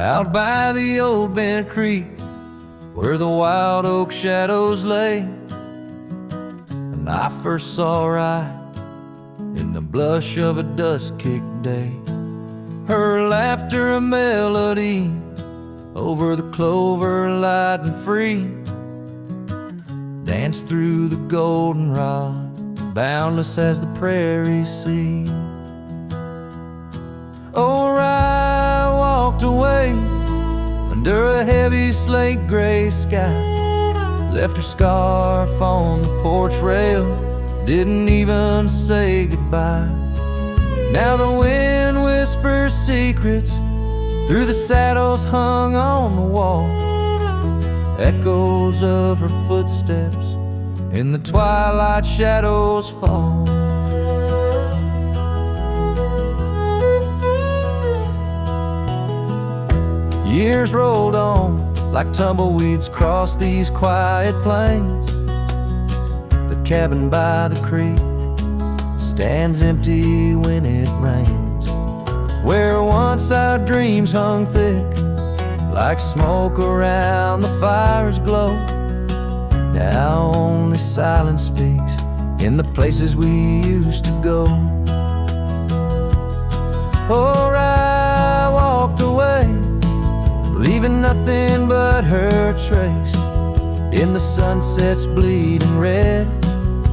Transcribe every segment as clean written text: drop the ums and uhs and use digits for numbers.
out by the old bent creek, where the wild oak shadows lay. And I first saw right in the blush of a dust-kicked day, her laughter a melody over the clover light and free, danced through the goldenrod, boundless as the prairie sea. Oh, I walked away under a heavy slate gray sky, left her scarf on the porch rail, didn't even say goodbye. Now the wind whispers secrets through the saddles hung on the wall, echoes of her footsteps in the twilight shadows fall. Years rolled on like tumbleweeds crossed these quiet plains. The cabin by the creek stands empty when it rains, where once our dreams hung thick like smoke around the fire's glow. Now only silence speaks in the places we used to go. Oh, I walked away, leaving nothing but her trace in the sunset's bleeding red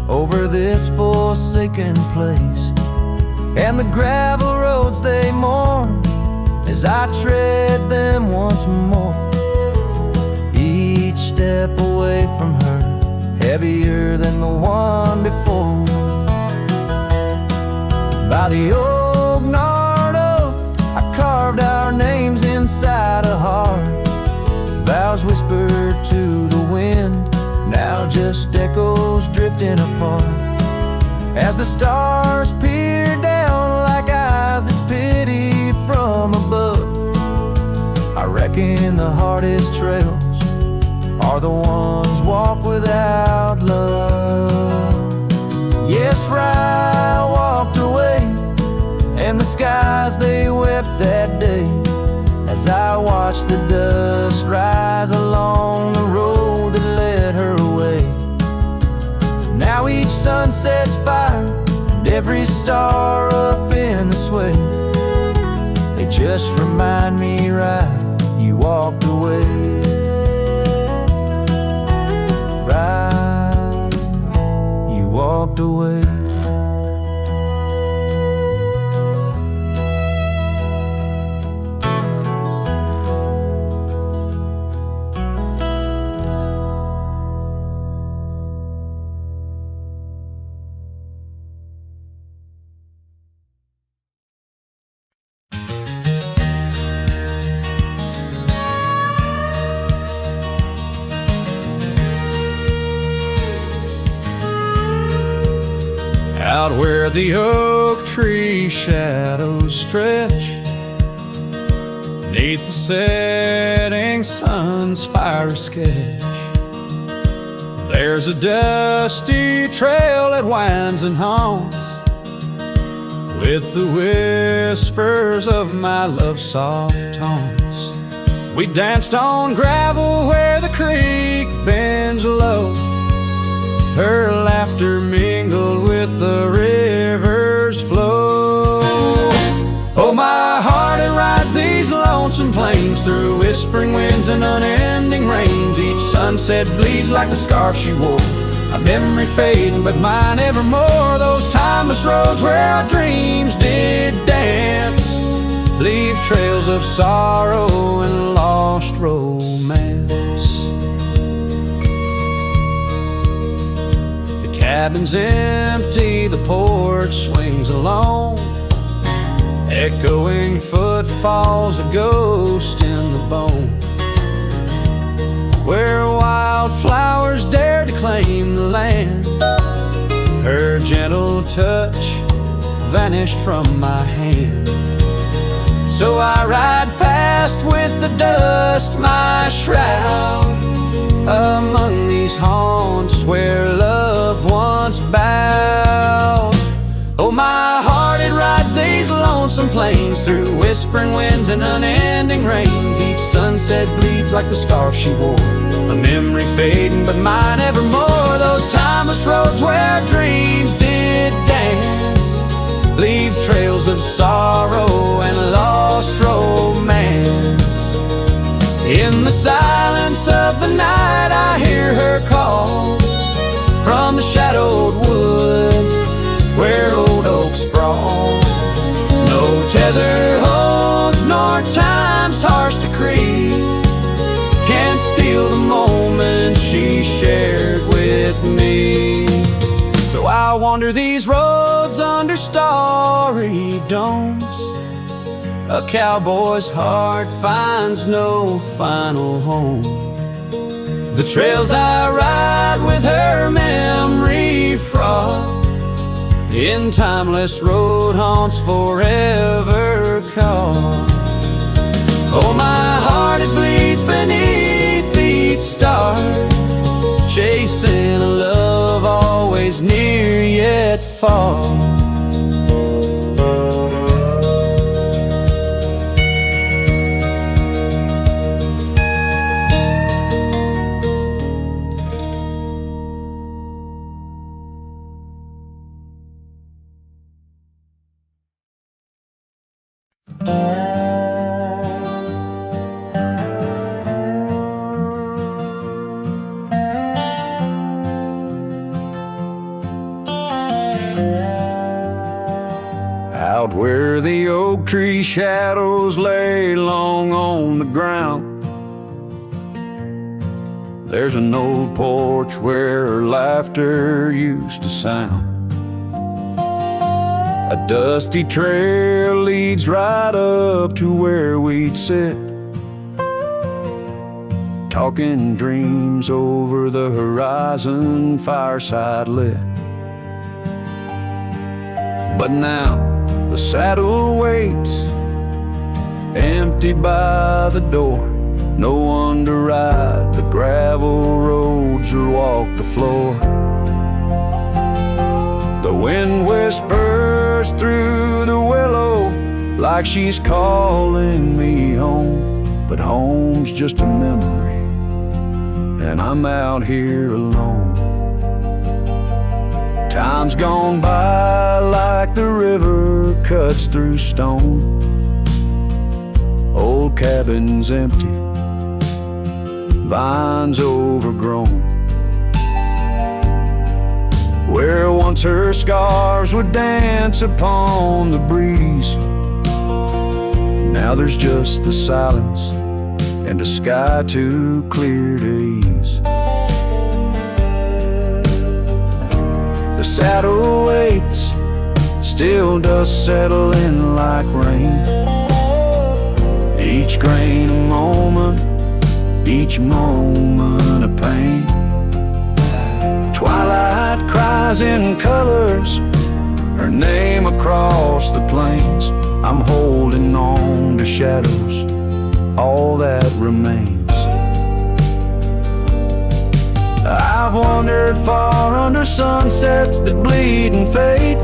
over this forsaken place. And the gravel roads they mourn as I tread them once more, each step away from her heavier than the one before. By the old gnarled oak I carved our names inside a heart, vows whispered to the wind, now just echoes drifting apart. As the stars peer down like eyes that pity from above, I reckon the hardest trails are the ones walked without love. Yes, Rye walked away, and the skies they wept that day, as I watched the dust rise along the road that led her away. Now each sunset's fire and every star up in the sway, they just remind me, right, you walked away. Right, you walked away. Out where the oak tree shadows stretch, neath the setting sun's fire sketch, there's a dusty trail that winds and haunts with the whispers of my love's soft taunts. We danced on gravel where the creek bends low, her laughter mingled with the river's flow. Oh, my heart, it rides these lonesome plains through whispering winds and unending rains. Each sunset bleeds like the scarf she wore, a memory fading, but mine evermore. Those timeless roads where our dreams did dance leave trails of sorrow and lost romance. Cabin's empty, the porch swings alone, echoing footfalls, a ghost in the bone, where wildflowers dare to claim the land. Her gentle touch vanished from my hand. So I ride past with the dust, my shroud, among these haunts where love once bowed. Oh, my heart, it rides these lonesome plains plains, through whispering winds and unending rains. Each sunset bleeds like the scarf she wore, a memory fading but mine evermore. Those timeless roads where dreams did dance leave trails of sorrow and lost romance. In the silence of the night I hear her call from the shadowed woods where old oaks sprawl. No tether holds nor time's harsh decree can steal the moment she shared with me. So I wander these roads under starry domes. A cowboy's heart finds no final home. The trails I ride with her memory fraught, in timeless road haunts forever caught. Oh, my heart, it bleeds beneath each star, chasing a love always near yet far. Out where the oak tree shadows lay long on the ground, there's an old porch where laughter used to sound. A dusty trail leads right up to where we'd sit, talking dreams over the horizon, fireside lit. But now the saddle waits, empty by the door. No one to ride the gravel roads or walk the floor. The wind whispers through the willow like she's calling me home, but home's just a memory, and I'm out here alone. Time's gone by like the river cuts through stone. Old cabins empty, vines overgrown. Where once her scarves would dance upon the breeze, now there's just the silence and a sky too clear to ease. The saddle waits, still dust settle in like rain. Each grain a moment, each moment a pain. Twilight cries in colors, her name across the plains. I'm holding on to shadows, all that remains. I've wandered far under sunsets that bleed and fade,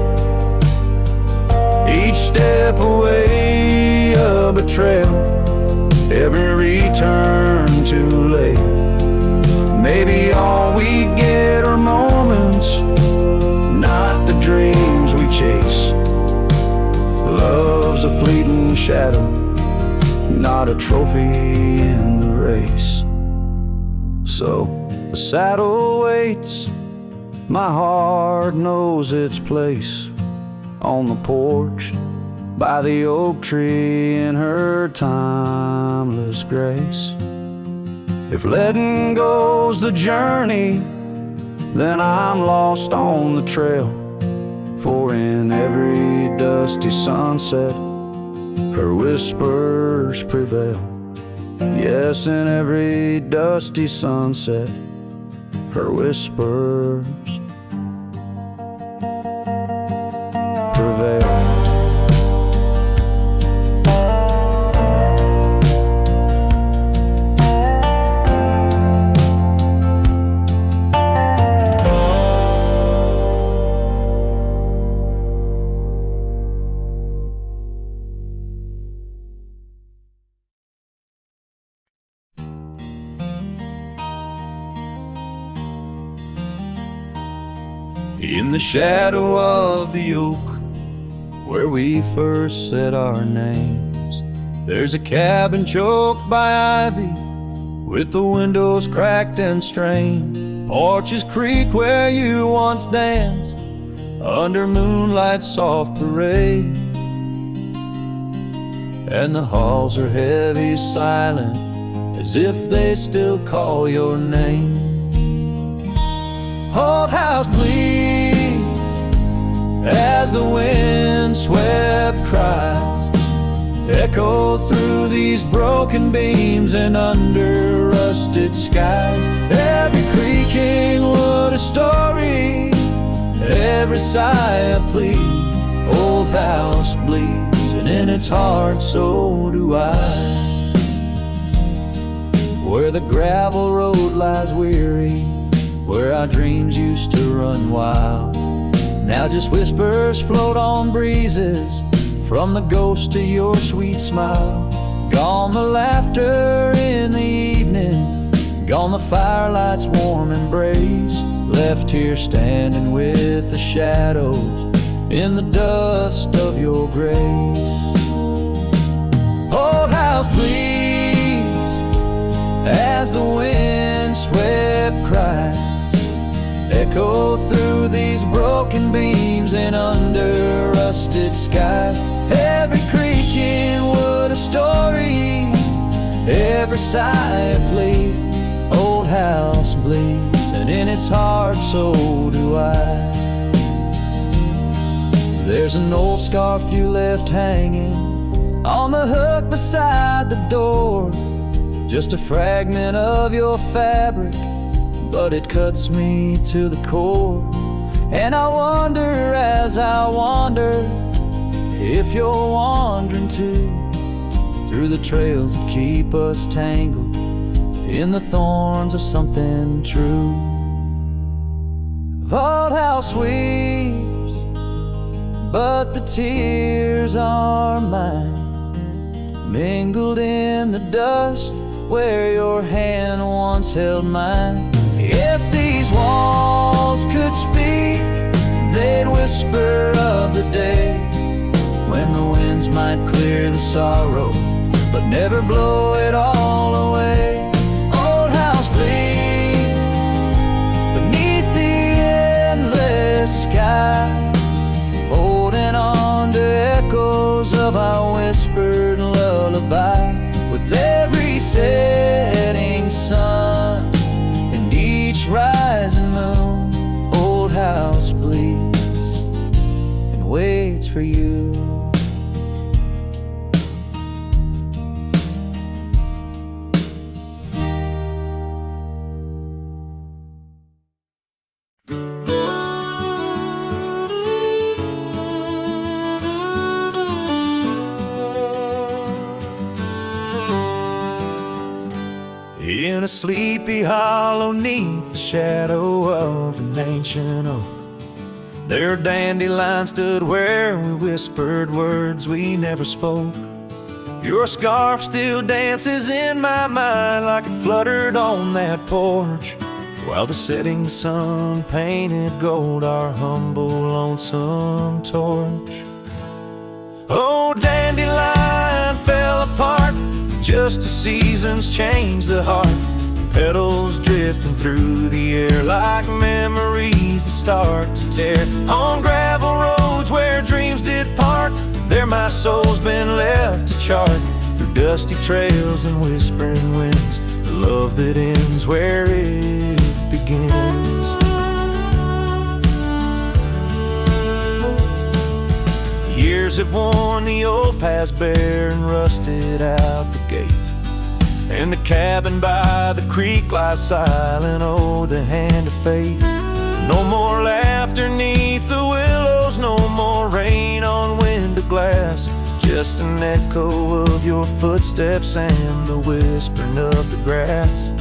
each step away a betrayal, every return too late. Maybe all we get are moments, not the dreams we chase. Love's a fleeting shadow, not a trophy in the race. So the saddle waits, my heart knows its place on the porch by the oak tree in her timeless grace. If letting go's the journey, then I'm lost on the trail. For in every dusty sunset, her whispers prevail. Yes, in every dusty sunset, her whispers prevail. In the shadow of the oak where we first said our names, there's a cabin choked by ivy with the windows cracked and strained. Porches creak where you once danced under moonlight's soft parade, and the halls are heavy, silent, as if they still call your name. Old house bleeds as the wind-swept cries echo through these broken beams and under rusted skies. Every creaking wood a story, every sigh a plea. Old house bleeds, and in its heart so do I. Where the gravel road lies weary, where our dreams used to run wild, now just whispers float on breezes from the ghost of your sweet smile. Gone the laughter in the evening, gone the firelight's warm embrace, left here standing with the shadows in the dust of your grace. Old house bleeds as the wind-swept cries echo through these broken beams and under rusted skies. Every creaking wood a story, every sigh a plea. Old house bleeds, and in its heart so do I. There's an old scarf you left hanging on the hook beside the door, just a fragment of your fabric, but it cuts me to the core. And I wonder as I wander if you're wandering too, through the trails that keep us tangled in the thorns of something true. The old house weeps, but the tears are mine, mingled in the dust where your hand once held mine. If these walls could speak, they'd whisper of the day when the winds might clear the sorrow, but never blow it all away. Old house bleeds beneath the endless sky, holding on to echoes of our whispered lullaby. With every setting sun and each rising moon, old house bleeds and waits for you. In a sleepy hollow neath the shadow of an ancient oak, there dandelions stood where we whispered words we never spoke. Your scarf still dances in my mind like it fluttered on that porch, while the setting sun painted gold our humble lonesome torch. Oh, dandelion fell apart just as seasons change the heart, petals drifting through the air like memories that start to tear. On gravel roads where dreams did part, there my soul's been left to chart, through dusty trails and whispering winds, the love that ends where it begins. Years have worn the old paths bare and rusted out the gate, and the cabin by the creek lies silent, oh, the hand of fate. No more laughter neath the willows, no more rain on window glass, just an echo of your footsteps and the whispering of the grass.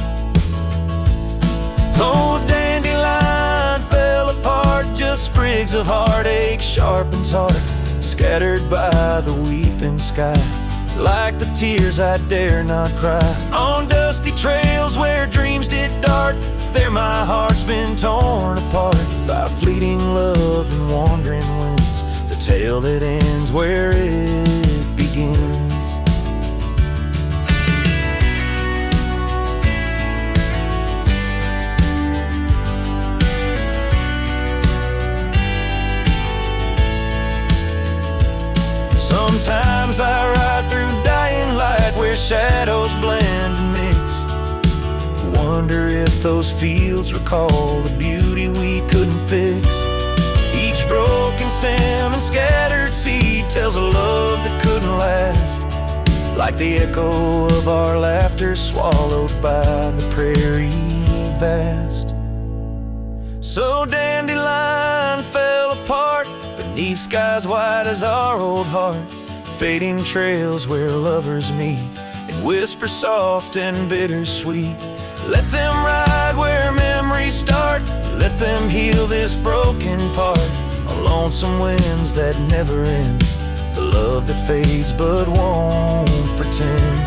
Oh, dandelion fell apart, just sprigs of heartache sharpened heart, scattered by the weeping sky, like the tears I dare not cry. On dusty trails where dreams did dart, there my heart's been torn apart by fleeting love and wandering winds, the tale that ends where it begins. Sometimes I ride through dying light where shadows blend and mix. Wonder if those fields recall the beauty we couldn't fix. Each broken stem and scattered seed tells a love that couldn't last, like the echo of our laughter swallowed by the prairie vast. So dandelion fell apart beneath skies white as our old heart, fading trails where lovers meet and whisper soft and bittersweet. Let them ride where memories start, let them heal this broken part, on lonesome winds that never end, the love that fades but won't pretend.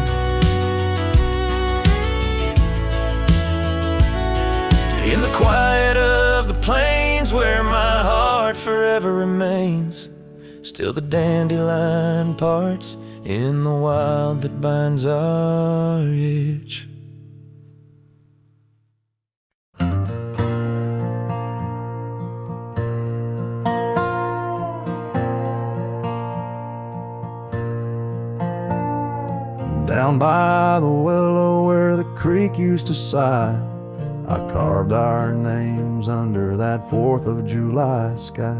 In the quiet of the plains where my heart forever remains, still the dandelion parts in the wild that binds our itch. Down by the willow where the creek used to sigh, I carved our names under that 4th of July sky.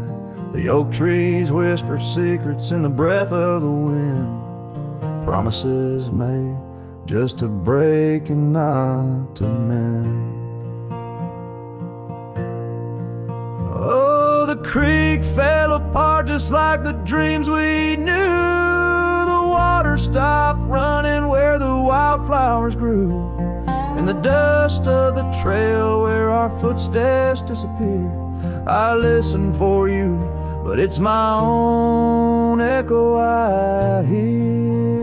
The oak trees whisper secrets in the breath of the wind, promises made just to break and not to mend. Oh, the creek fell apart just like the dreams we knew. The water stopped running where the wildflowers grew, in the dust of the trail where our footsteps disappear. I listen for you, but it's my own echo I hear.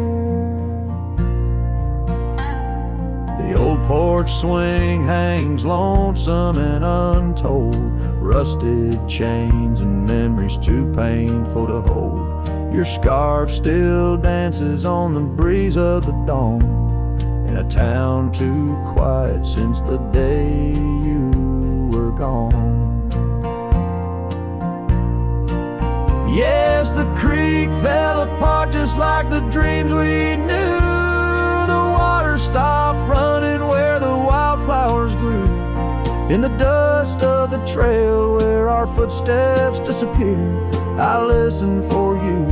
The old porch swing hangs lonesome and untold, rusted chains and memories too painful to hold. Your scarf still dances on the breeze of the dawn, in a town too quiet since the day you were gone. Yes, the creek fell apart just like the dreams we knew. The water stopped running where the wildflowers grew, in the dust of the trail where our footsteps disappear. I listen for you,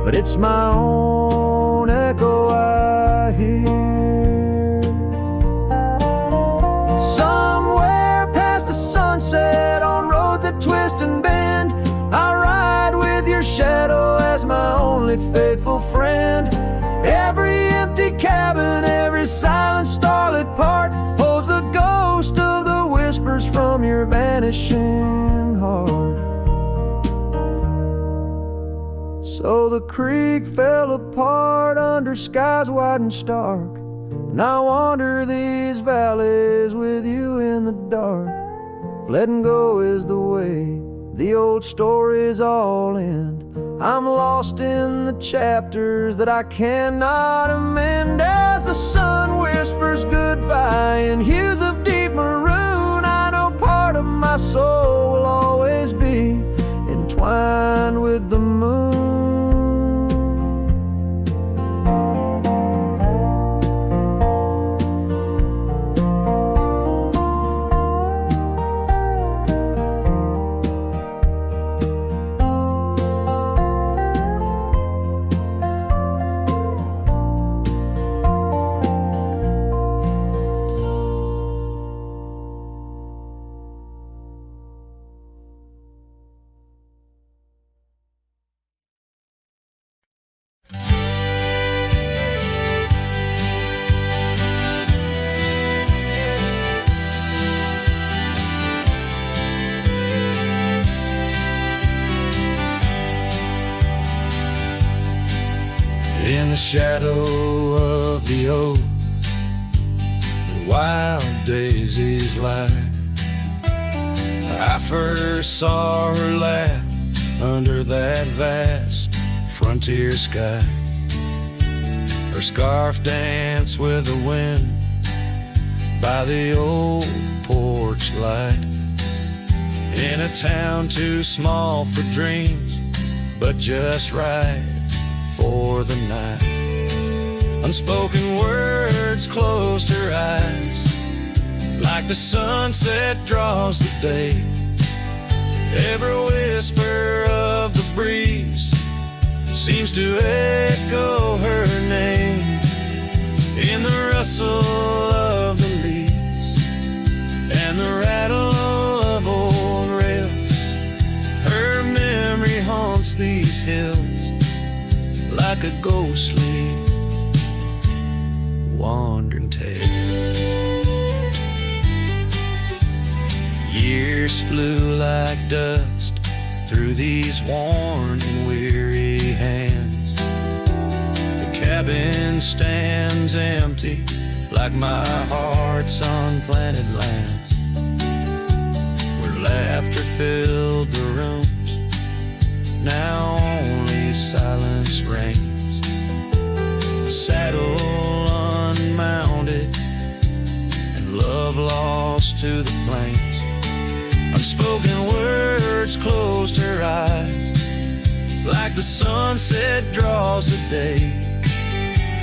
but it's my own echo I hear. Somewhere past the sunset on roads that twist and bend, I ride with your shadow as my only faithful friend. Every empty cabin, every silent starlit part holds the ghost of the whispers from your vanishing heart. So the creek fell apart under skies wide and stark, and I wander these valleys with you in the dark. Letting go is the way the old stories all end. I'm lost in the chapters that I cannot amend. As the sun whispers goodbye in hues of deep maroon, I know part of my soul will always be entwined with the moon. In the shadow of the oak, the wild daisies lie, I first saw her laugh under that vast frontier sky. Her scarf danced with the wind by the old porch light. In a town too small for dreams, but just right for the night. Unspoken words closed her eyes, like the sunset draws the day. Every whisper of the breeze seems to echo her name. In the rustle of the leaves and the rattle of old rails, her memory haunts these hills like a ghostly wandering tale. Years flew like dust through these worn and weary hands. The cabin stands empty like my heart's unplanted lands, where laughter filled the rooms, now only silence reigns. The saddle unmounted and love lost to the plains. Unspoken words closed her eyes, like the sunset draws the day.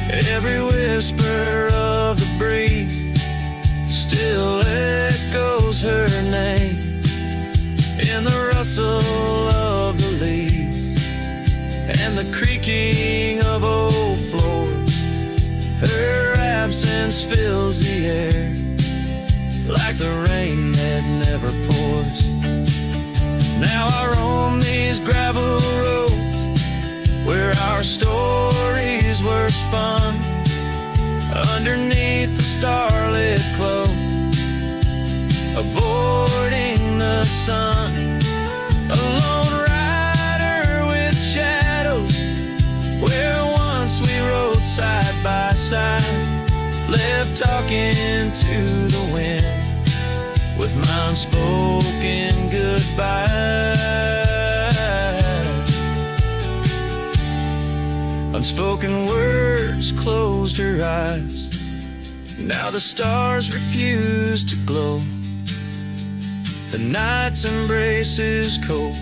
Every whisper of the breeze still echoes her name. In the rustle of the leaves and the creaking of old floors, her absence fills the air like the rain that never pours. Now I roam these gravel roads where our stories were spun, underneath the starlit cloak, avoiding the sun. A lone rider with shadows, where once we rode side by side, left talking to the wind with my unspoken goodbye. Unspoken words closed her eyes. Now the stars refuse to glow. The night's embrace is cold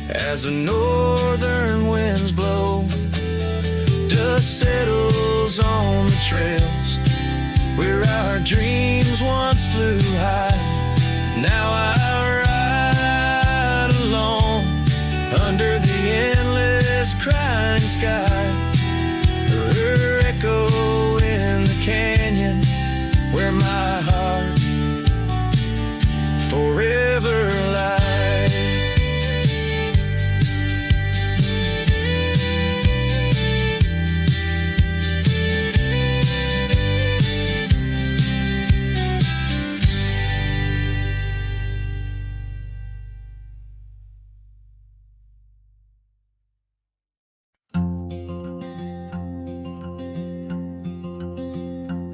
as the northern winds blow. Dust settles on the trails where our dreams once flew high. Now I ride alone under the endless crying sky. Her echo in the canyon where my heart forever lies.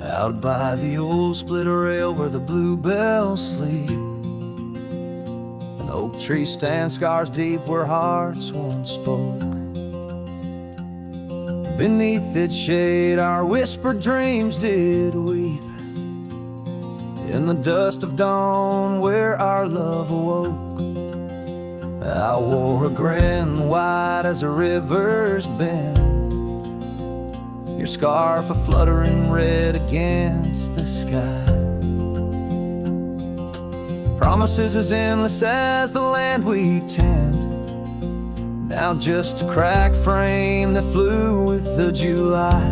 Out by the old split rail where the bluebells sleep, an oak tree stands scars deep where hearts once spoke. Beneath its shade our whispered dreams did weep. In the dust of dawn where our love awoke, I wore a grin wide as a river's bend, your scarf a fluttering red against the sky. Promises as endless as the land we tend, now just a cracked frame that flew with the July.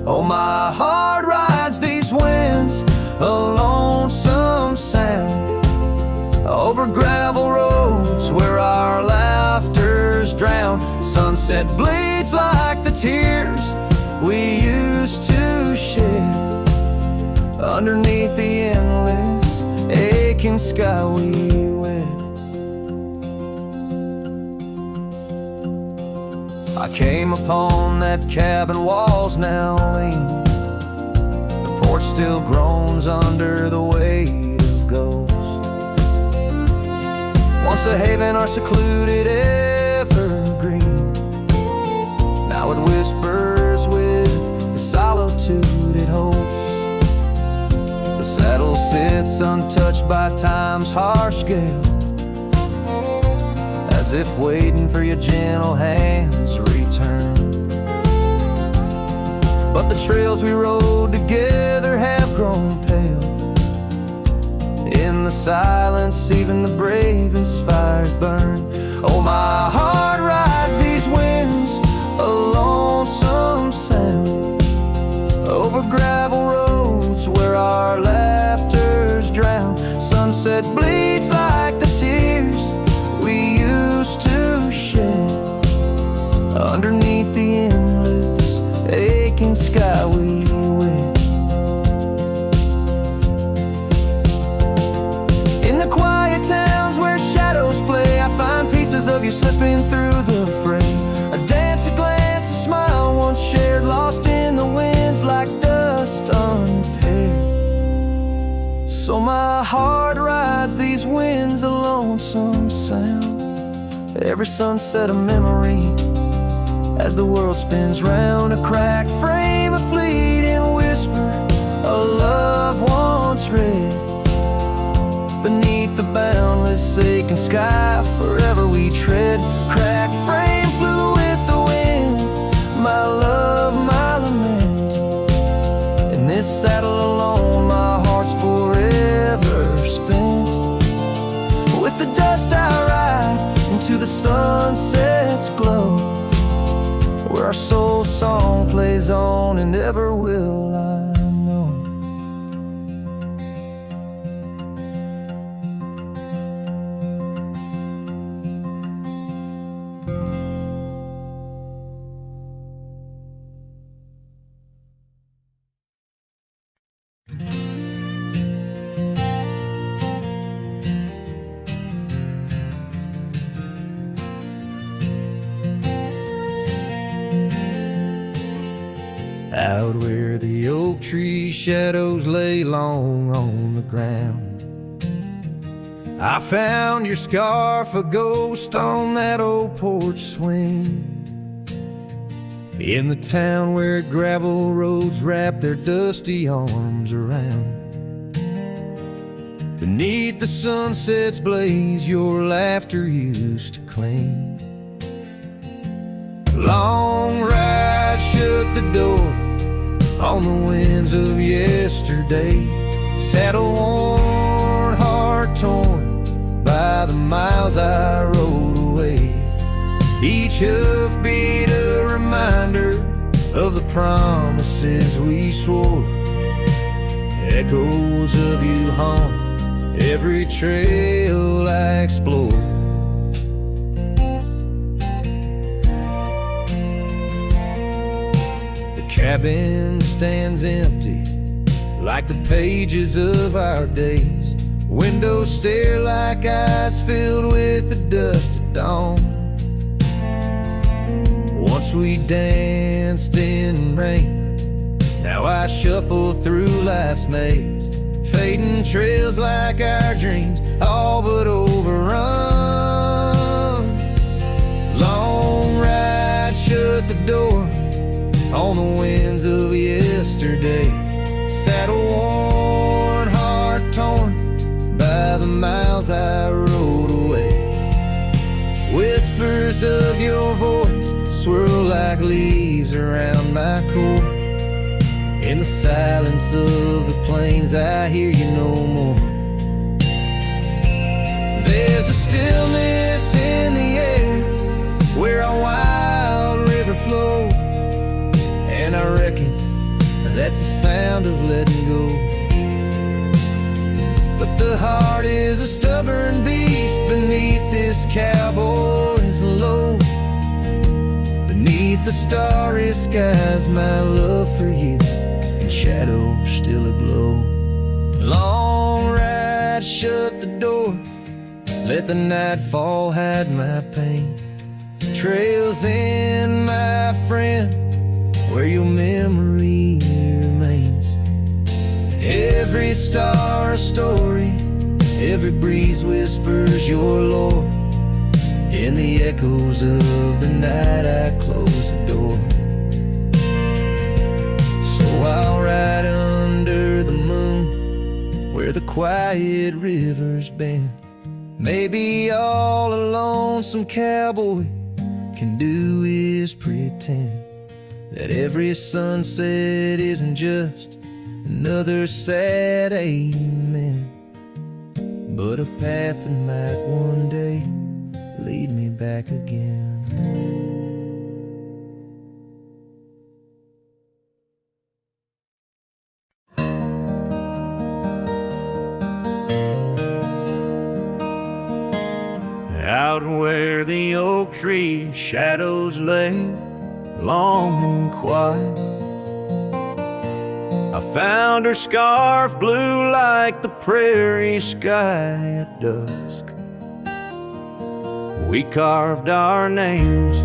Oh, my heart rides these winds, a lonesome sound, over gravel roads where our laughter's drowned. Sunset bleeds like the tears we used to shed underneath the endless aching sky we wed. I came upon that cabin, walls now lean, the porch still groans under the weight of ghosts. once a haven or secluded evergreen. Now it whispers with the solitude it holds. The saddle sits untouched by time's harsh gale, as if waiting for your gentle hand's return. But the trails we rode together have grown pale. In the silence, even the bravest fires burn. Oh, my heart rides these winds, a lonesome sound, over gravel roads where our laughter's drowned. Sunset bleeds like the tears we used to shed, underneath the endless aching sky we wed. In the quiet towns where shadows play, I find pieces of you slipping through the fray. A dance, a glance, a smile once shared, lost in the winds like dust unpaired. So my heart rides these winds, a lonesome sound, every sunset a memory, as the world spins round. A cracked frame, a fleeting whisper, a love once read. Beneath the boundless aching sky, forever we tread. Cracked frame flew with the wind, my love, my lament. In this saddle alone, my heart's forever spent. With the dust I ride into the sunset's glow, where our soul song plays on and ever will, I know. Out where the oak tree shadows lay long on the ground, I found your scarf, a ghost on that old porch swing. In the town where gravel roads wrap their dusty arms around, beneath the sunset's blaze your laughter used to cling. Long ride shut the door on the winds of yesterday, saddle worn, heart torn by the miles I rode away. Each hoofbeat a reminder of the promises we swore, echoes of you haunt every trail I explore. Cabin stands empty like the pages of our days. Windows stare like eyes filled with the dust of dawn. Once we danced in rain, now I shuffle through life's maze. Fading trails like our dreams, all but overrun. Long ride shut the door on the winds of yesterday, saddle worn, heart torn by the miles I rode away. Whispers of your voice swirl like leaves around my core. In the silence of the plains I hear you no more. There's a stillness in the air where a wild river flows, and I reckon that's the sound of letting go. But the heart is a stubborn beast beneath this cowboy's load. Beneath the starry skies, my love for you in shadow still aglow. Long ride, shut the door, let the nightfall hide my pain. Trails in, my friend, where your memory remains. Every star a story, Every breeze whispers your lore. In the echoes of the night I close the door. So I'll ride under the moon where the quiet rivers bend. Maybe all a lonesome cowboy can do is pretend that every sunset isn't just another sad amen, but a path that might one day lead me back again. Out where the oak tree shadows lay, long and quiet, I found her scarf blue like the prairie sky at dusk. We carved our names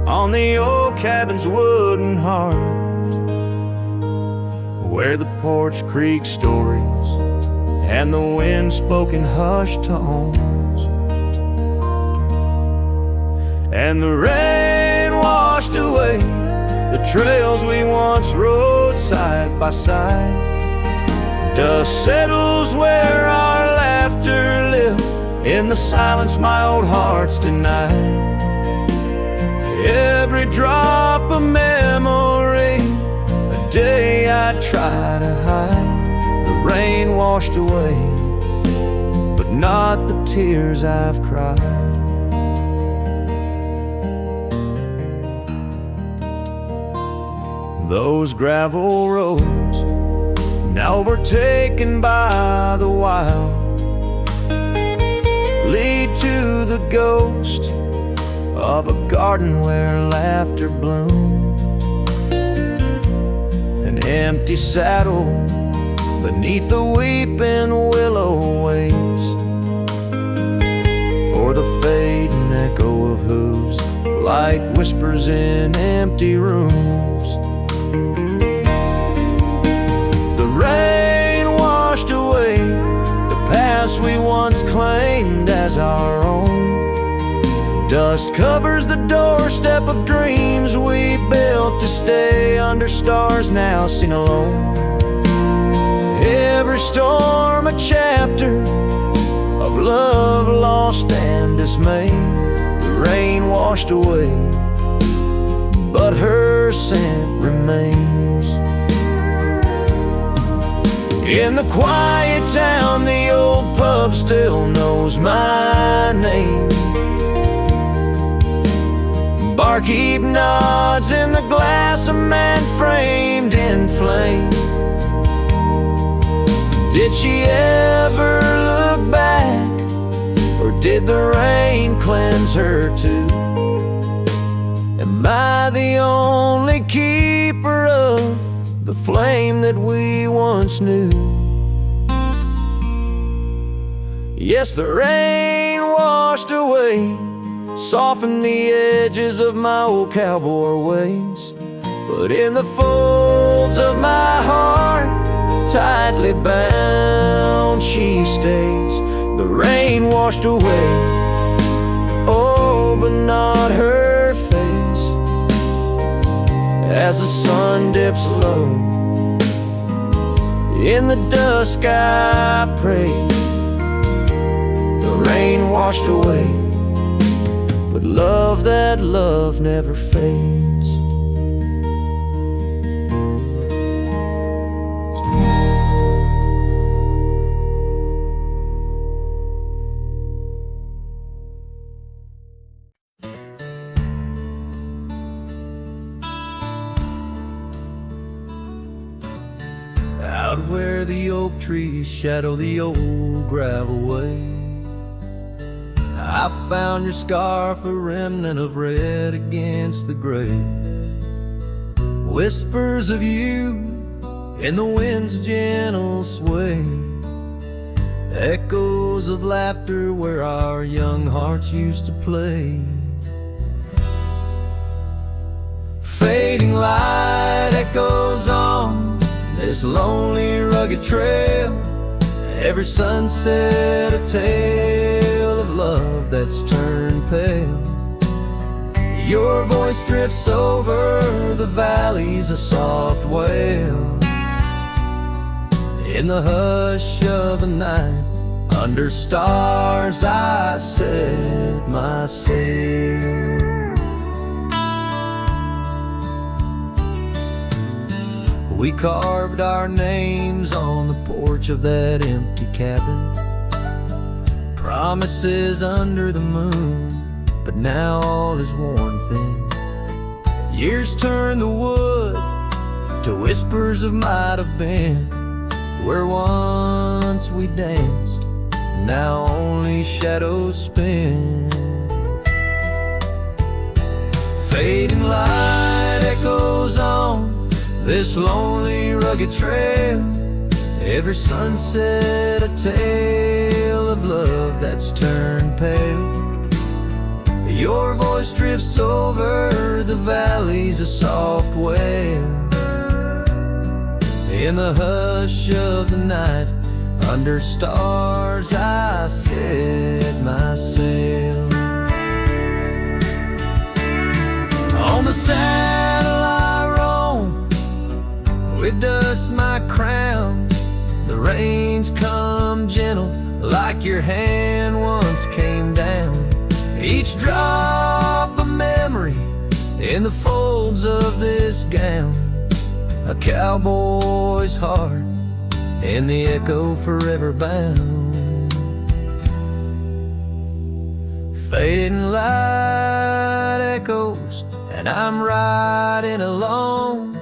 on the old cabin's wooden heart, where the porch creak stories and the wind spoken hushed tones, and the rain washed away the trails we once rode side by side. Dust settles where our laughter lived in the silence my old heart's denied. Every drop of memory, a day I try to hide. The rain washed away, but not the tears I've cried. Those gravel roads, now overtaken by the wild, lead to the ghost of a garden where laughter bloomed. An empty saddle beneath the weeping willow waits for the fading echo of hooves, like whispers in empty rooms. The rain washed away the past we once claimed as our own. Dust covers the doorstep of dreams we built to stay under stars now seen alone. Every storm a chapter of love lost and dismay. The rain washed away, but her scent remains. In the quiet town, the old pub still knows my name. Barkeep nods in the glass, a man framed in flame. Did she ever look back, or did the rain cleanse her too? Am I the only keeper of the flame that we once knew? Yes, the rain washed away, softened the edges of my old cowboy ways, but in the folds of my heart, tightly bound she stays. The rain washed away, oh, but not her face. As the sun dips low in the dusk, I pray. The rain washed away, but love, that love never fades. Out where the oak trees shadow the old gravel way, I found your scarf, a remnant of red against the gray. Whispers of you in the wind's gentle sway, echoes of laughter where our young hearts used to play. Fading light echoes on this lonely rugged trail, Every sunset a tale of love that's turned pale. Your voice drifts over the valleys, a soft wail. In the hush of the night, under stars I set my sail. We carved our names on the porch of that empty cabin, promises under the moon, but now all is worn thin. Years turn the wood to whispers of might have been. Where once we danced, now only shadows spin. Fading light echoes on this lonely rugged trail. Every sunset a tale of love that's turned pale. Your voice drifts over the valleys, a soft wail. In the hush of the night, under stars I set my sail. On the saddle I roam, with dust my crown. The reins come gentle, like your hand once came down. Each drop a memory in the folds of this gown. A cowboy's heart and the echo forever bound. Fading light echoes, and I'm riding alone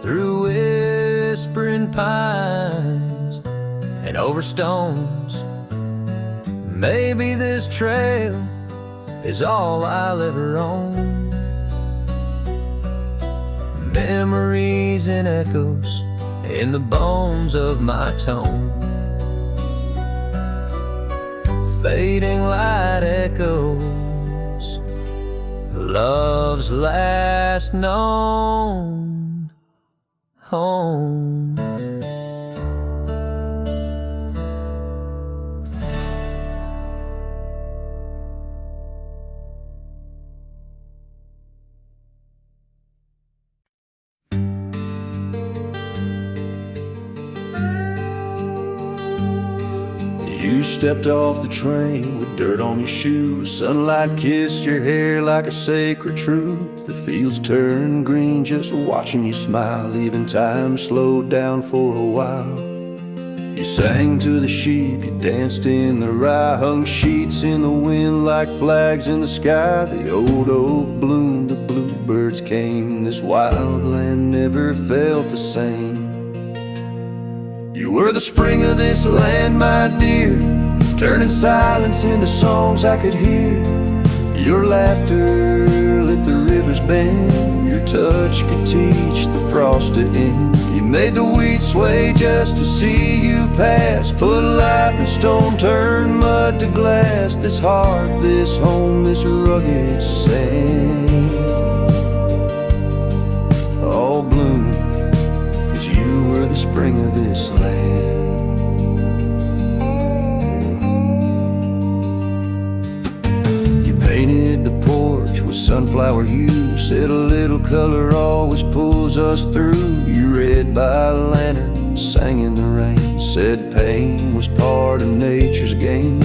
through whispering pines and over stones. Maybe this trail is all I'll ever own. Memories and echoes in the bones of my tone. Fading light echoes, love's last known home. You stepped off the train with dirt on your shoes. Sunlight kissed your hair like a sacred truth. The fields turned green just watching you smile. Even time slowed down for a while. You sang to the sheep, you danced in the rye. Hung sheets in the wind like flags in the sky. The old oak bloomed, the bluebirds came. This wild land never felt the same. You were the spring of this land, my dear, turning silence into songs I could hear. Your laughter lit the river's bend. Your touch could teach the frost to end. You made the weeds sway just to see you pass. Put life in stone, turn mud to glass. This heart, this home, this rugged sand, all bloom, 'cause you were the spring of this land. You painted the porch with sunflower hue. Said a little color always pulls us through. You read by a lantern, sang in the rain. Said pain was part of nature's game.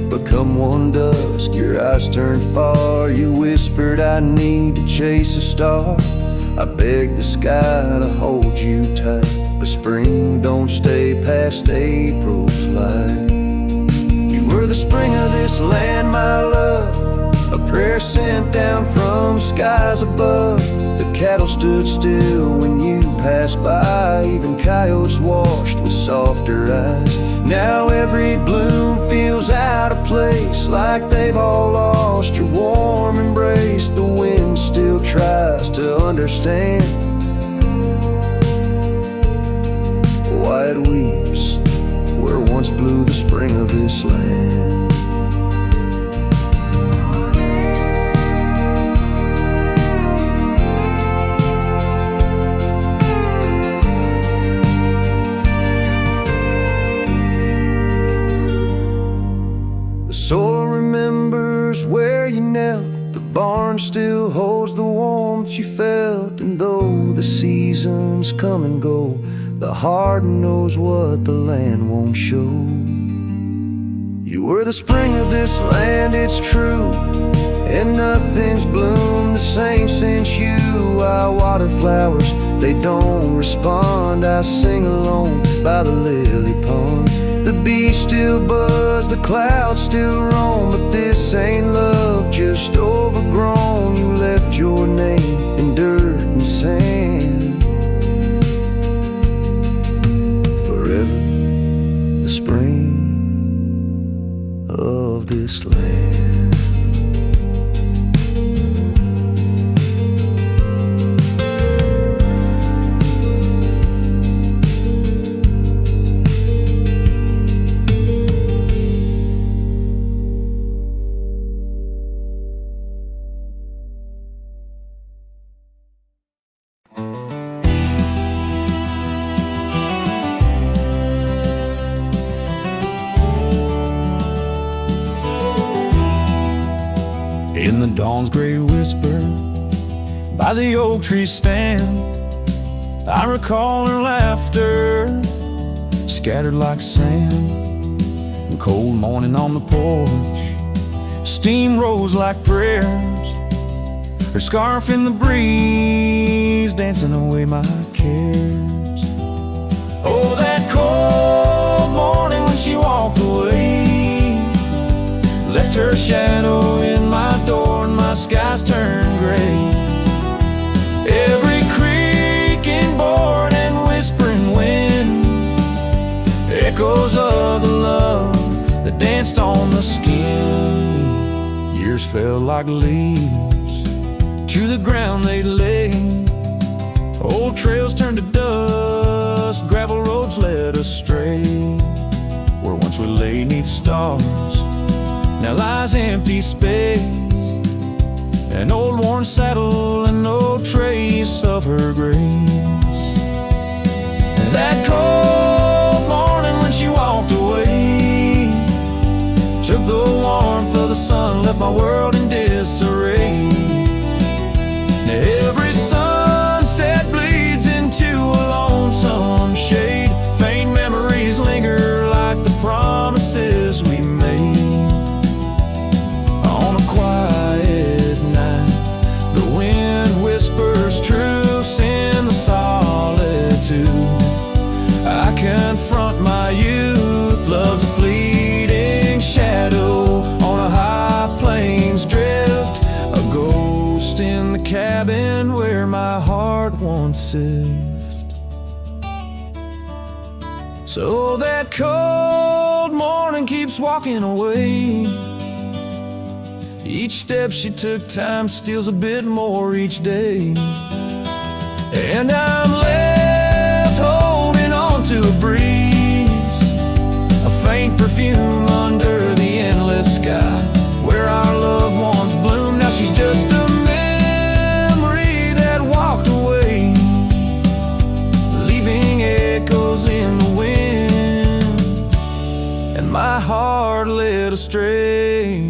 But come one dusk, your eyes turned far. You whispered, I need to chase a star. I begged the sky to hold you tight, but spring don't stay past April's light. You were the spring of this land, my love, a prayer sent down from skies above. The cattle stood still when you passed by. Even coyotes washed with softer eyes. Now every bloom feels out of place, like they've all lost your warm embrace. The wind still tries to understand why it weeps where once blew the spring of this land. barn still holds the warmth you felt. And though the seasons come and go, the heart knows what the land won't show. You were the spring of this land, it's true, and nothing's bloomed the same since you. I water flowers, they don't respond. I sing alone by the lily pond. The bees still buzz, the clouds still roam, but this ain't love, just overgrown. You left your name in dirt and sand. Forever the spring of this land. In the dawn's gray whisper, by the oak tree stand, I recall her laughter, scattered like sand. And cold morning on the porch, steam rose like prayers, her scarf in the breeze, dancing away my cares. Oh, that cold morning when she walked away, left her shadow in my door and my skies turned gray. Every creaking board and whispering wind, echoes of the love that danced on the skin. Years fell like leaves to the ground they lay. Old trails turned to dust, gravel roads led astray. Where once we lay 'neath stars, now lies empty space, an old worn saddle and no trace of her grace. That cold morning when she walked away, took the warmth of the sun, left my world in disarray. Now every sunset bleeds into a lonesome shade, faint memories linger like the promises we made. Truths in the solitude, I confront my youth. Love's a fleeting shadow on a high plains drift, a ghost in the cabin where my heart once lived. So that cold morning keeps walking away. Each step she took, time steals a bit more each day. And I'm left holding on to a breeze, a faint perfume under the endless sky, where our loved ones bloom. Now she's just a memory that walked away, leaving echoes in the wind, and my heart led astray.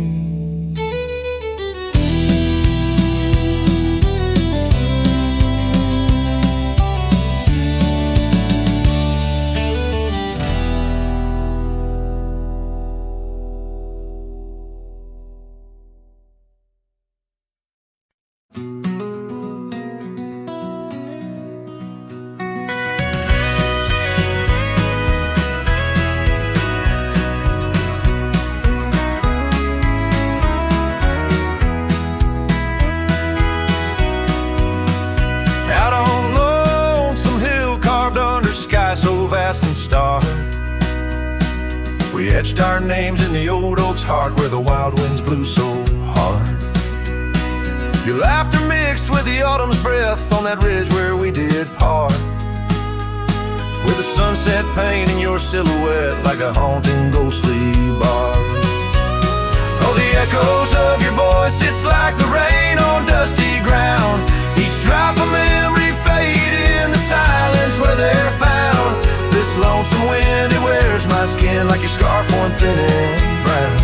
We etched our names in the old oak's heart, where the wild winds blew so hard. Your laughter mixed with the autumn's breath on that ridge where we did part, with the sunset painting your silhouette like a haunting ghostly bar. Oh, the echoes of your voice, it's like the rain on dusty ground. Each drop of memory fade in the silence where they're found. This lonesome wind, it wears my skin like your scarf worn thin and brown.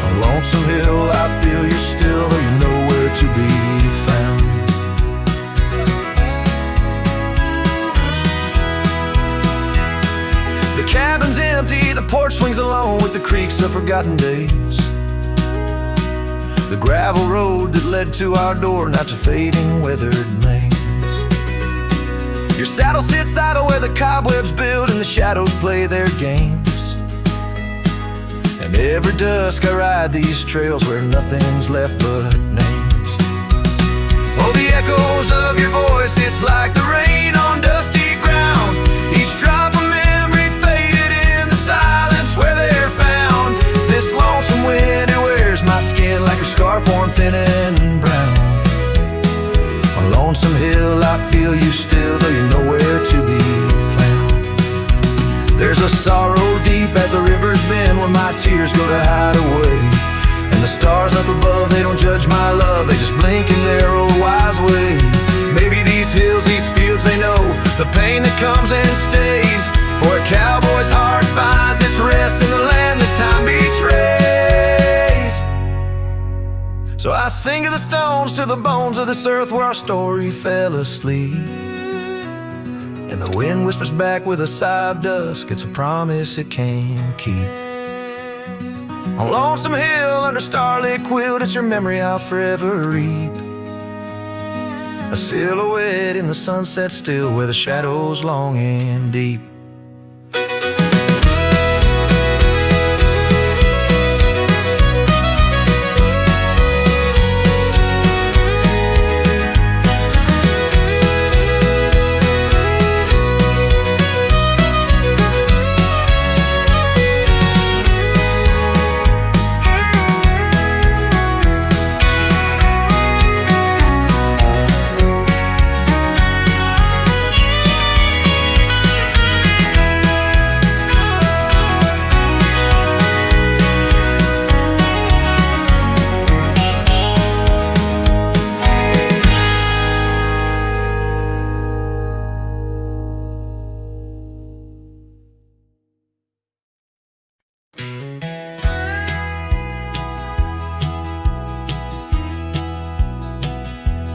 On Lonesome Hill, I feel you're still, though you know of forgotten days. The gravel road that led to our door, not to fading weathered mains. Your saddle sits idle where the cobwebs build and the shadows play their games. And every dusk I ride these trails where nothing's left but names. Oh, the echoes of your voice, it's like the rain on dusty ground. Each drop of memory faded in the silence where they're found. This lonesome wind, it wears my skin like a scarf worn thin and brown. On Lonesome Hill I feel you still, though you're nowhere to be found. There's a sorrow deep as the river's been where my tears go to hide away. And the stars up above, they don't judge my love, they just blink in their old wise way. Maybe these hills, these fields, they know the pain that comes and stays. For a cowboy's heart finds its rest in the land that time betrays. So I sing to the stones, to the bones of this earth where our story fell asleep. And the wind whispers back with a sigh of dusk, it's a promise it can't keep. On Lonesome Hill under starlit quilt, it's your memory I'll forever reap. A silhouette in the sunset still where the shadows long and deep.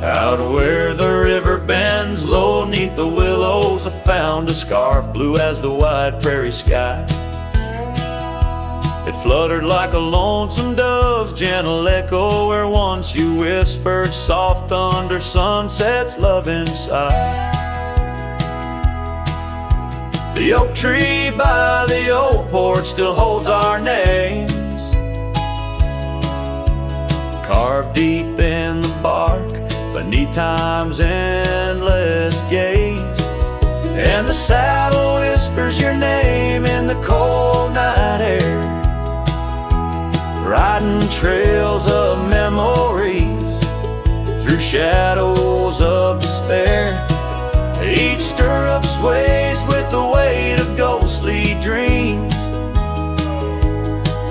Out where the river bends low neath the willows, I found a scarf blue as the wide prairie sky. It fluttered like a lonesome dove's gentle echo where once you whispered soft under sunset's loving sigh. The oak tree by the old porch still holds our names, carved deep in the bark beneath time's endless gaze. And the saddle whispers your name in the cold night air, riding trails of memories through shadows of despair. Each stirrup sways with the weight of ghostly dreams,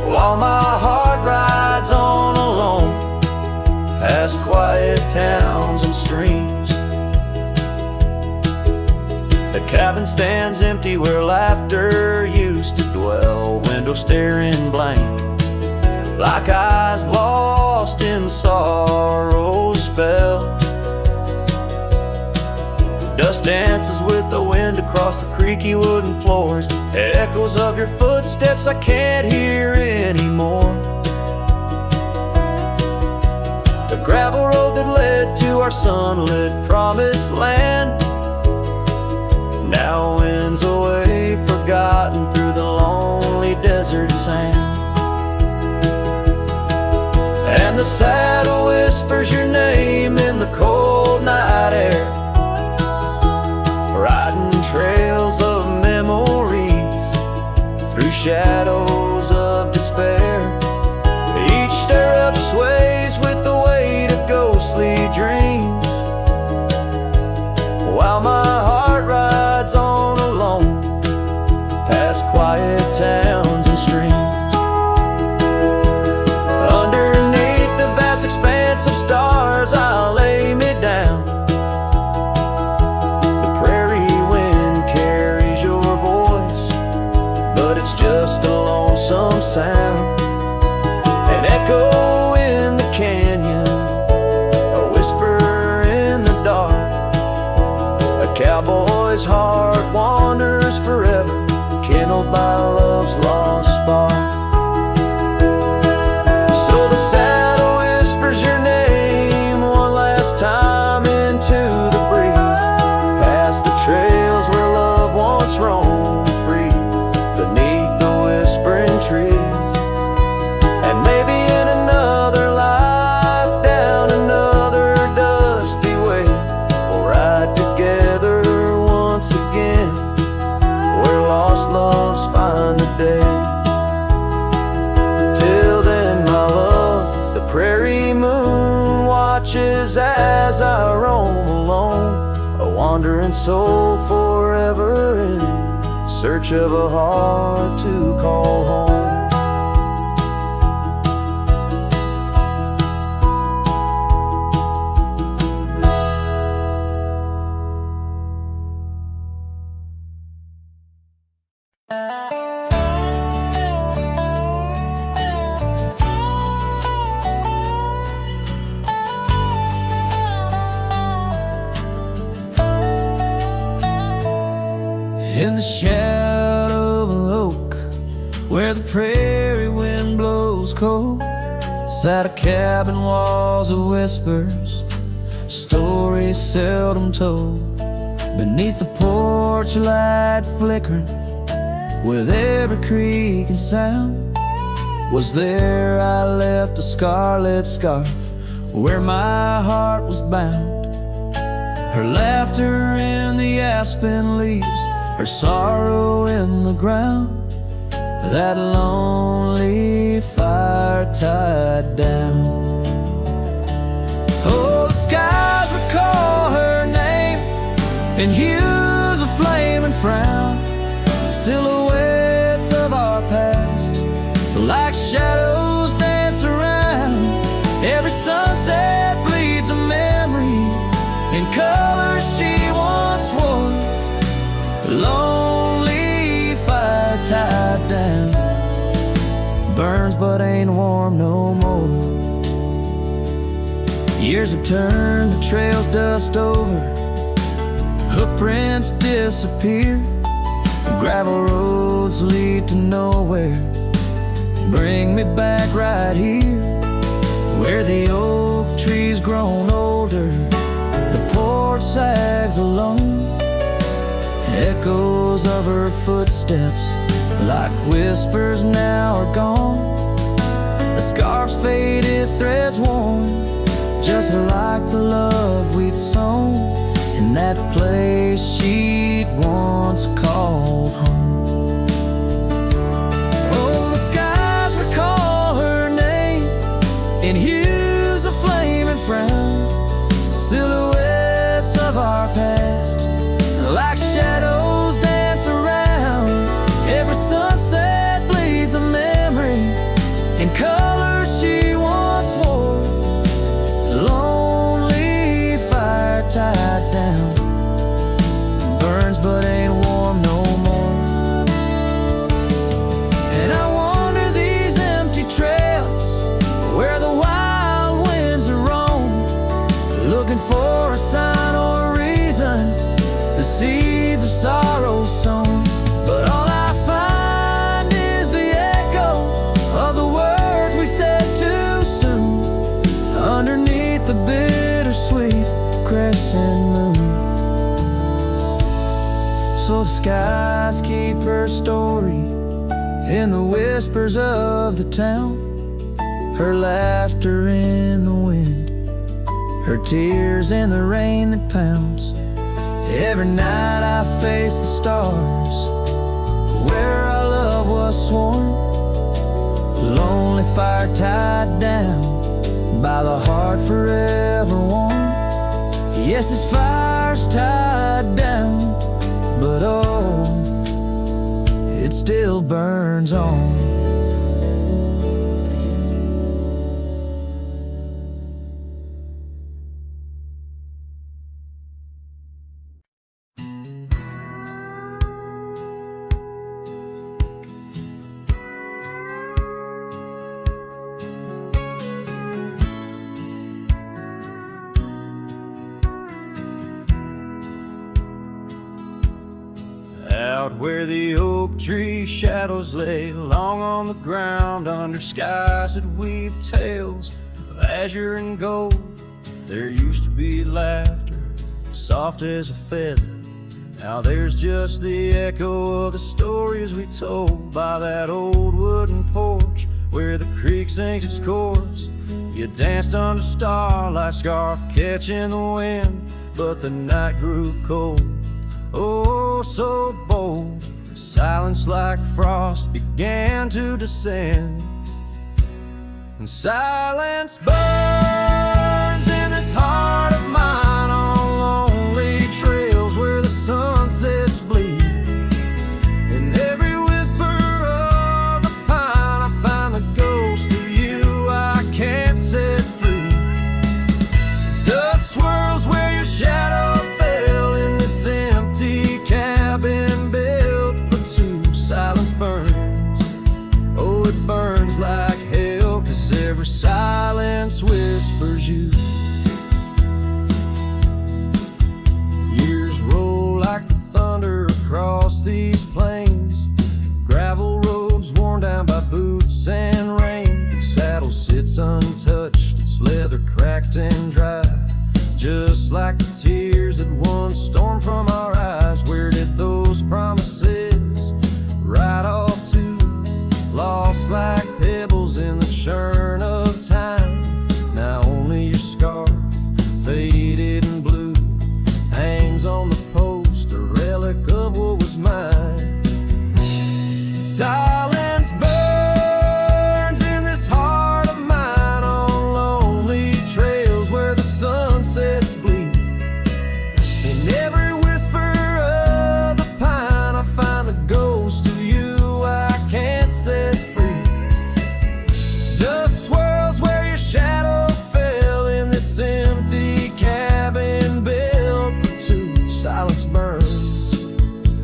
while my heart rides on alone past quiet towns and streams. The cabin stands empty where laughter used to dwell, window staring blank, like eyes lost in sorrow's spell. Dust dances with the wind across the creaky wooden floors, echoes of your footsteps I can't hear anymore. The gravel road that led to our sunlit promised land now winds away forgotten through the lonely desert sand. And the saddle whispers your name in the cold night air, riding trails of memories through shadows of despair. Each stirrup sways with the weight of ghostly dreams, while my heart rides on alone past quiet towns and streams. Underneath the vast expanse of stars I'll lay me down. The prairie wind carries your voice, but it's just a lonesome sound. An echo in the canyon, a whisper in the dark. A cowboy's heart wanders forever, kindled by love's lost spark. as I roam alone, a wandering soul forever in search of a heart to call home. In the shadow of an oak, where the prairie wind blows cold, sat a cabin, walls of whispers, stories seldom told. Beneath the porch light flickering, with every creak and sound, was there I left a scarlet scarf where my heart was bound. Her laughter in the aspen leaves, her sorrow in the ground, that lonely fire tied down. Oh, the skies recall her name in hues of flame and frown, silhouettes of our past, like shadows dance around. Every sunset bleeds a memory in colors she once wore. Lonely fire tied down, burns but ain't warm no more. Years have turned the trails dust over, hoofprints disappear, gravel roads lead to nowhere. Bring me back right here, where the oak tree's grown older, the porch sags alone. Echoes of her footsteps, like whispers, now are gone. The scarf's faded, threads worn, just like the love we'd sown in that place she'd once called home. Oh, the skies recall her name in hues of flame and frown, silhouettes of our past, like shadows dance around. Every sunset bleeds a memory in colors she once wore. Lonely fire tied down, burns but ain't warm no more. And I wander these empty trails where the wild winds are roam, looking for a sign or a reason, the seeds of sorrow sown. But all I find is the echo of the words we said too soon, underneath the bittersweet crescent moon. So the skies keep her story in the whispers of the town, her laughter in the wind, her tears in the rain that pounds. Every night I face the stars, where our love was sworn. Lonely fire tied down by the heart forever warm. Yes, this fire's tied down, but oh, it still burns on. Out where the oak tree shadows lay long on the ground, under skies that weave tales of azure and gold, there used to be laughter soft as a feather. Now there's just the echo of the stories we told by that old wooden porch where the creek sings its chorus. You danced under starlight, scarf catching the wind, but the night grew cold, oh so bold. Silence like frost began to descend, and silence burns in this this heart of mine on lonely trails where the sunsets bleed. In every whisper of the pine, I find the ghost of you I can't set free. Dust swirls where your shadow fell in this empty cabin built for two. Silence burns, oh it burns like hell, 'cause every silence whispers you. Years roll like the thunder across these plains, gravel roads worn down by boots and rain. The saddle sits untouched, its leather cracked and dry, just like the tears that once stormed from our eyes. Where did those promises ride off to? Lost like pebbles in the churn of time. Now only your scarf, faded and blue, hangs on the post, a relic of what was mine. Silence burns in this heart of mine on lonely trails where the sunsets bleed. In every whisper of the pine, I find the ghost of you I can't set free. Dust swirls where your shadow fell in this empty cabin built for two. Silence burns,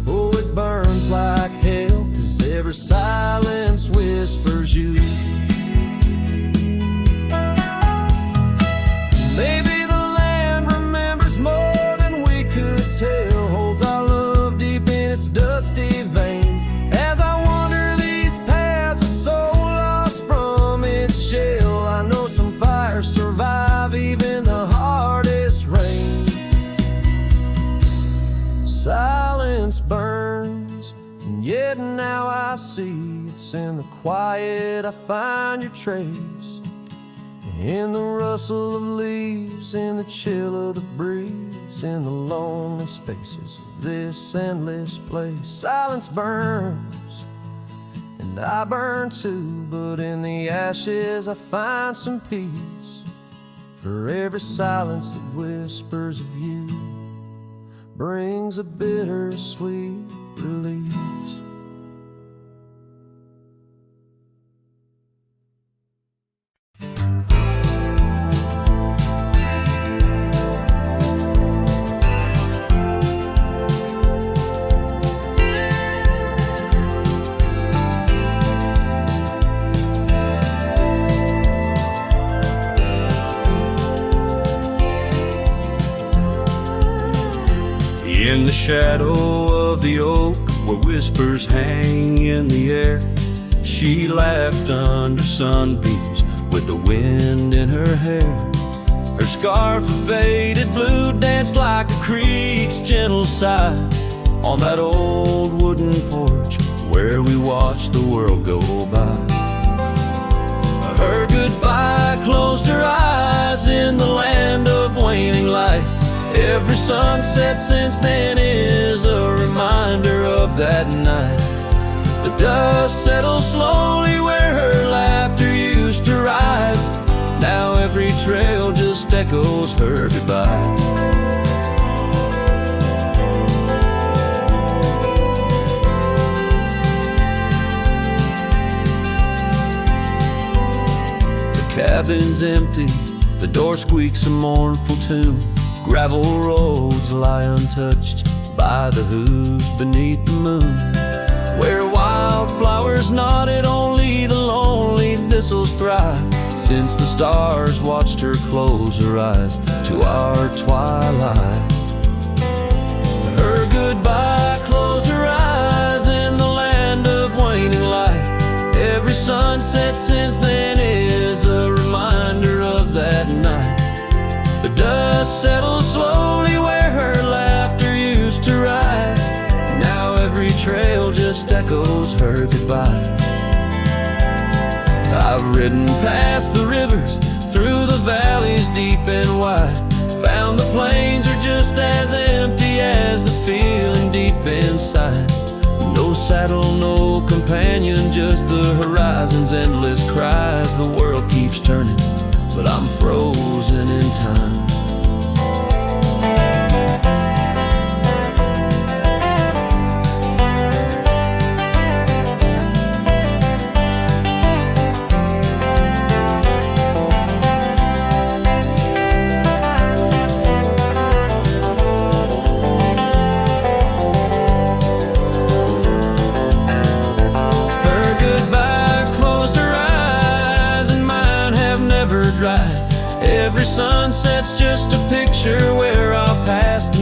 oh it burns like hell, 'cause every silence whispers you. Maybe the land remembers more than we could tell, holds our love deep in its dusty veins. As I wander these paths, a soul lost from its shell, I know some fires survive even the hardest rain. Silence burns, and yet now I see it's in the quiet I find your trace. In the rustle of leaves, in the chill of the breeze, in the lonely spaces of this endless place. Silence burns, and I burn too, but in the ashes I find some peace. For every silence that whispers of you brings a bittersweet release. In the shadow of the oak, where whispers hang in the air, she laughed under sunbeams with the wind in her hair. Her scarf of faded blue danced like a creek's gentle sigh on that old wooden porch where we watched the world go by. Her goodbye closed her eyes in the land of waning light. Every sunset since then is a reminder of that night. The dust settles slowly where her laughter used to rise. Now every trail just echoes her goodbye. The cabin's empty, the door squeaks a mournful tune. Gravel roads lie untouched by the hooves beneath the moon. Where wildflowers nodded, only the lonely thistles thrive. Since the stars watched her close her eyes to our twilight. Her goodbye closed her eyes in the land of waning light. Every sunset since then is a reminder of that night. The dust settles slowly where her laughter used to rise. Now every trail just echoes her goodbye. I've ridden past the rivers, through the valleys deep and wide. Found the plains are just as empty as the feeling deep inside. No saddle, no companion, just the horizon's endless cries. The world keeps turning, but I'm frozen in time.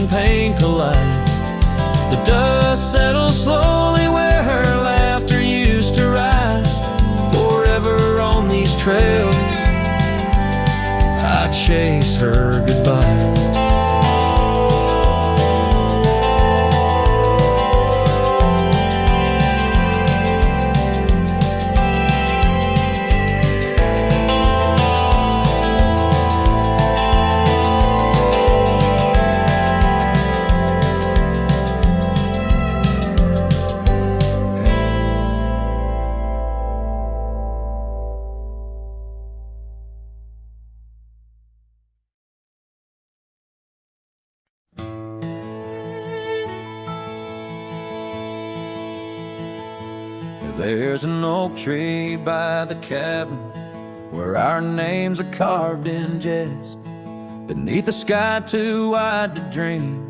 and pain collide. The dust settles slowly where her laughter used to rise. Forever on these trails, I chase her goodbye. There's an oak tree by the cabin where our names are carved in jest, beneath a sky too wide to dream,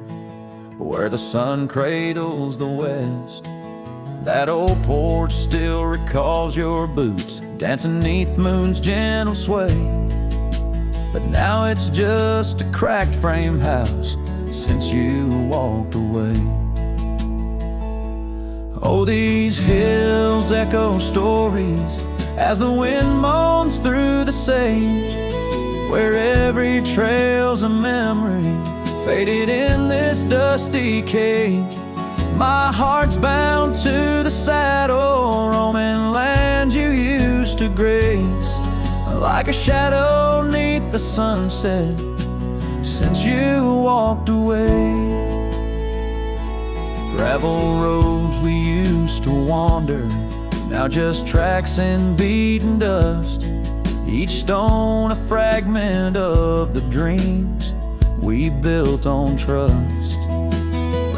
where the sun cradles the west. That old porch still recalls your boots dancing neath moon's gentle sway, but now it's just a cracked frame house since you walked away. Oh, these hills echo stories as the wind moans through the sage, where every trail's a memory faded in this dusty cage. My heart's bound to the saddle, roaming lands you used to grace, like a shadow neath the sunset since you walked away. Gravel roads we used to wander, now just tracks and beaten dust, each stone a fragment of the dreams we built on trust.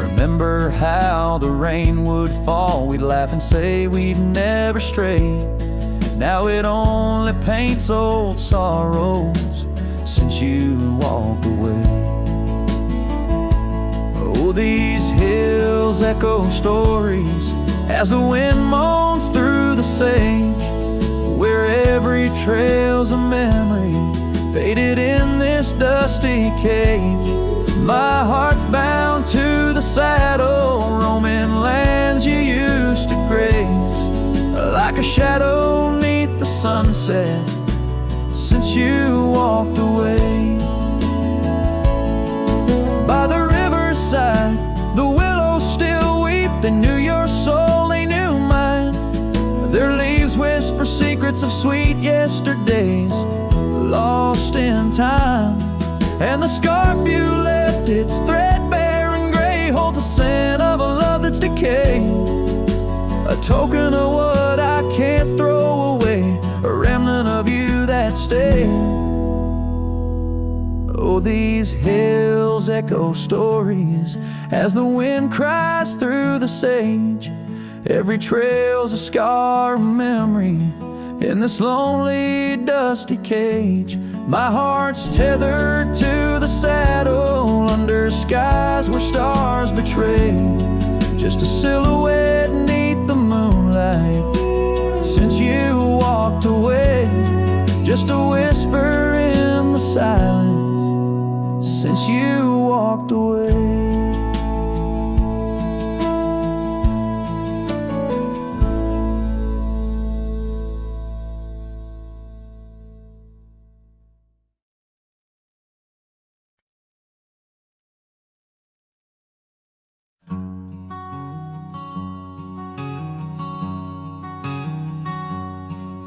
Remember how the rain would fall, we'd laugh and say we'd never stray. Now it only paints old sorrows since you walked away. Oh, these hills echo stories as the wind moans through the sage, where every trail's a memory faded in this dusty cage. My heart's bound to the saddle, roaming lands you used to grace, like a shadow neath the sunset since you walked away. By the riverside, the willows still weep. They knew your soul, they knew mine. Their leaves whisper secrets of sweet yesterdays lost in time. And the scarf you left, it's threadbare and gray, holds the scent of a love that's decayed, a token of what I can't throw away, a remnant of you that stayed. Oh, these hills echo stories as the wind cries through the sage. Every trail's a scar, a memory in this lonely, dusty cage. My heart's tethered to the saddle under skies where stars betray, just a silhouette neath the moonlight since you walked away, just a whisper in the silence since you walked away.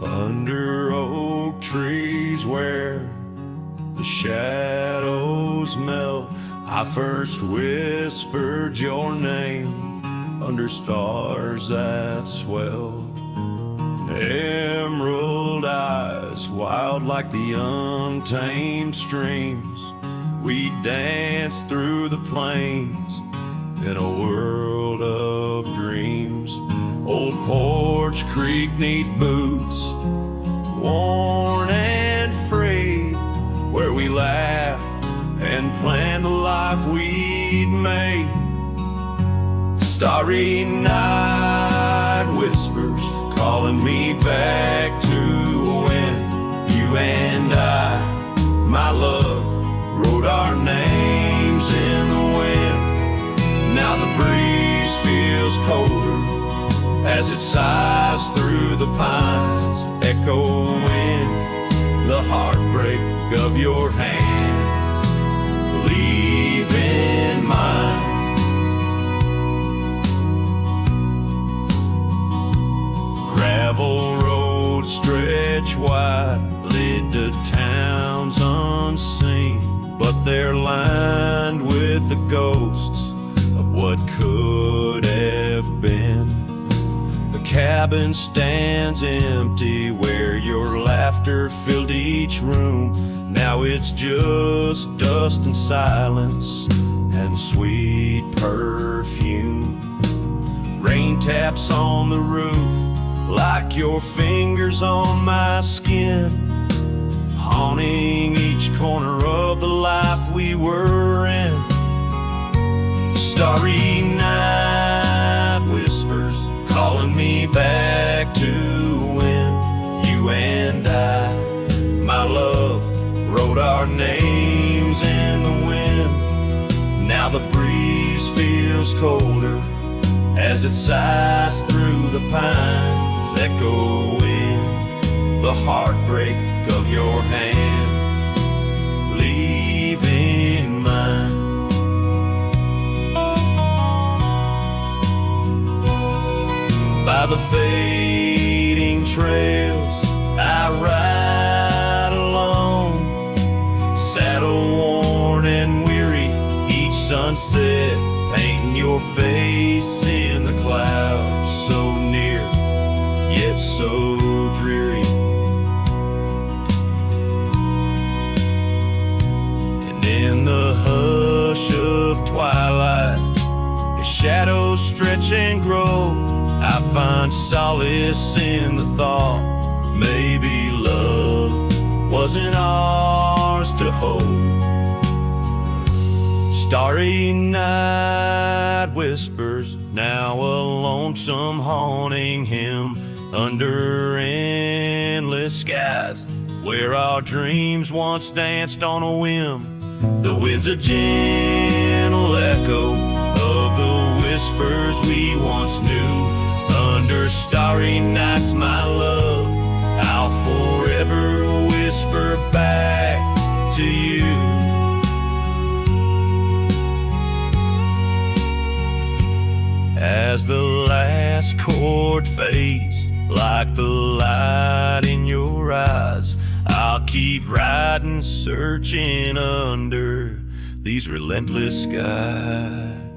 Under oak trees where the shadows melt, I first whispered your name under stars that swelled. Emerald eyes, wild like the untamed streams, we danced through the plains in a world of dreams. Old porch creak neath boots, worn and frayed, where we laughed and planned the life we'd made. Starry night whispers calling me back to when you and I, my love, wrote our names in the wind. breeze feels colder as it sighs through the pines, echoing the heartbreak of your hand, leaving mine. Gravel roads stretch wide, lead to towns unseen, but they're lined with the ghosts of what could have been. The cabin stands empty where your laughter filled each room. Now it's just dust and silence and sweet perfume. Rain taps on the roof like your fingers on my skin, haunting each corner of the life we were in. Starry night whispers calling me back to when you and I, my love, wrote our names in the wind. Now the breeze feels colder as it sighs through the pines, echoing the heartbreak of your hand, leaving mine. By the fading trails I ride alone, saddle worn and weary, each sunset painting your face in the clouds, so near yet so dreary. And in the hush of twilight, as shadows stretch and grow, I find solace in the thought maybe love wasn't ours to hold. Starry night whispers, now a lonesome haunting him under endless skies, where our dreams once danced on a whim. The wind's a gentle echo of the whispers we once knew. Under starry nights, my love, I'll forever whisper back to you. As the last chord fades, like the light in your eyes, I'll keep riding, searching under these relentless skies.